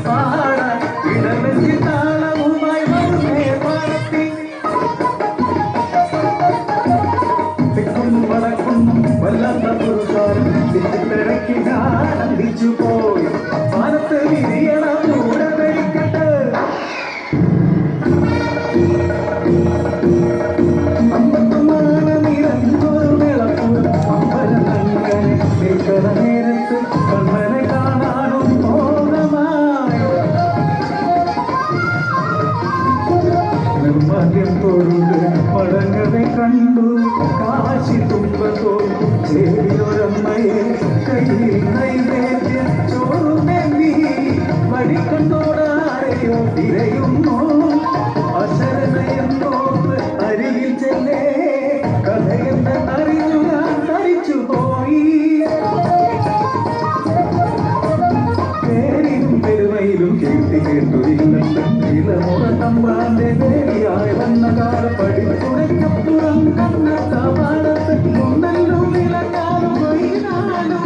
പാട ഇടവെച്ചി താളവുമായി വരുന്നേ പാടത്തി തെക്കും വടക്കും വല്ലാത്ത പുരുഷാരം തിരക്കി ഞാൻ അന്തിച്ചു പോയി പാടത്ത് വിരിയണം കൂടെ വെടിക്കട്ട് അമ്പത്തുമാന നിറഞ്ഞൊരു വിളപ്പു അമ്പലങ്ങനെ നിൽക്കണ നേരത്ത് കണ്ണനെ കാണാനും മോഹമായി നിർഭാഗ്യം തൊഴുത് മടങ്ങവെ കണ്ടു കാശി തുമ്പതോ ചേരിയൊരമ്മയെ കയ്യിൽ നൈവേദ്യം ചോറുമെന്നി വഴിക്കണ്ടോടാരെയോ തിരയുന്നു അശരണയെന്നോർത്ത് അരികിൽ ചെല്ലേ കഥയെന്നറിഞ്ഞു ഞാൻ ധരിച്ചു പോയി പേരിലും പെരുമയിലും കേട്ടി കേട്ടു ഇളമുറ തമ്പാന്റെ ദേവിയായി വന്ന കാല പഠിപ്പുറയ്ക്കപ്പുറം കണ്ണത്ത പാടത്ത് മുന്നല്ലും വിളക്കാലും വൈകാലും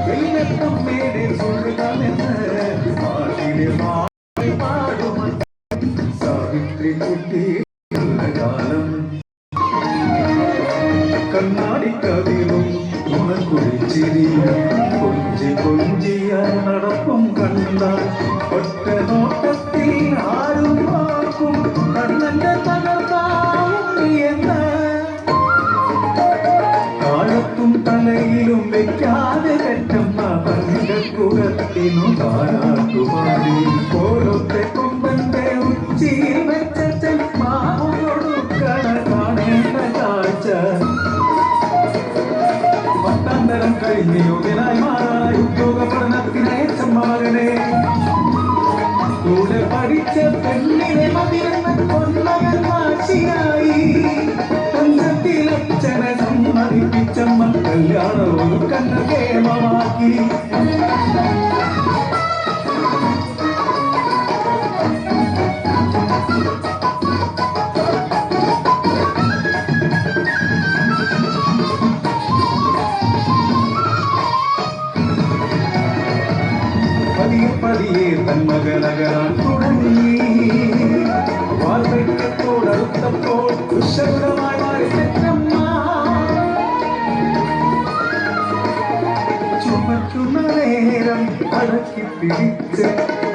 വെള്ളത്തം മേടിൽ സുഹൃതമെന്ന് പാട്ടിലെ പാടുമ സാവിത്രി കുട്ടി കാലം കണ്ണാടിക്കതിലും കുളിച്ചിരിയ കൊഞ്ചി കൊഞ്ചിയ നടപ്പും കണ്ട ഒറ്റ നോട്ടത്തിൽ ആരും നോക്കും കണ്ണന്റെ തകർത്താവും എന്ന് കാലത്തും തലയിലും വെക്കാതെ പെറ്റമ്മ പങ്കക്കുറത്തിനു താരാട്ടുപാടി ഓരോത്തെ കൊമ്പന്റെ ഉച്ചിയിൽ വെച്ച മാവു കൊടുക്കണ കാണേണ്ട കാഴ്ച പത്താന്തരം കഴിഞ്ഞ് യോഗ്യനായി മാറാനായി ഉദ്യോഗ പഠനത്തിനയച്ചമ്മ മകനെ കൂടെ പഠിച്ച പെണ്ണിനെ മതിരെന്ന് കൊന്നവൻ വാശിയായി തഞ്ചത്തിലച്ഛനെ സമ്മതിപ്പിച്ചമ്മ കല്യാണവും കണ്ണ കേമമാക്കി പതിയെ തന്മകനകരാൻ തുടങ്ങി വാർദ്ധക്യത്തോടടുത്തപ്പോൾ ദുശബ്ദമായി മാറി തെറ്റമ്മ ചുമക്കുന്ന നേരം അടക്കി പിടിച്ച്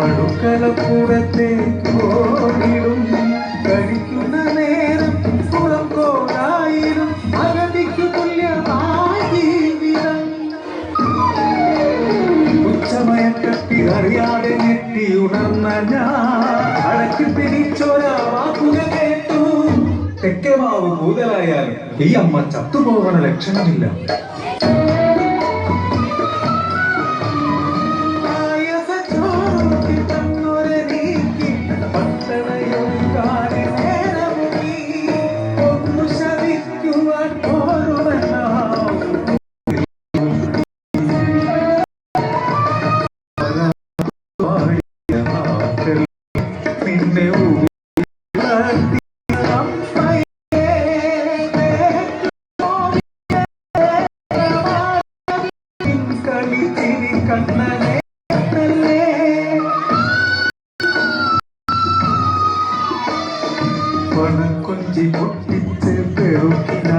അടുക്കളപ്പുറത്തേക്ക് ഓടിടും കഴിക്കുന്ന നേരം പുറം കോടായിരും അഗതിക്കു തുല്യമായി ജീവിതം അറിയാതെ ഞെട്ടി ഉണർന്ന ഞാൻ അടക്കി പിടിച്ചൊരാ വാക്കുകൾ കേട്ടു തെക്കമാവ് കൂതലായാലും ഈ അമ്മ ചത്തുപോകണ ലക്ഷണമില്ല കൊഞ്ചി പൊട്ടിച്ച് പെറുക്കിന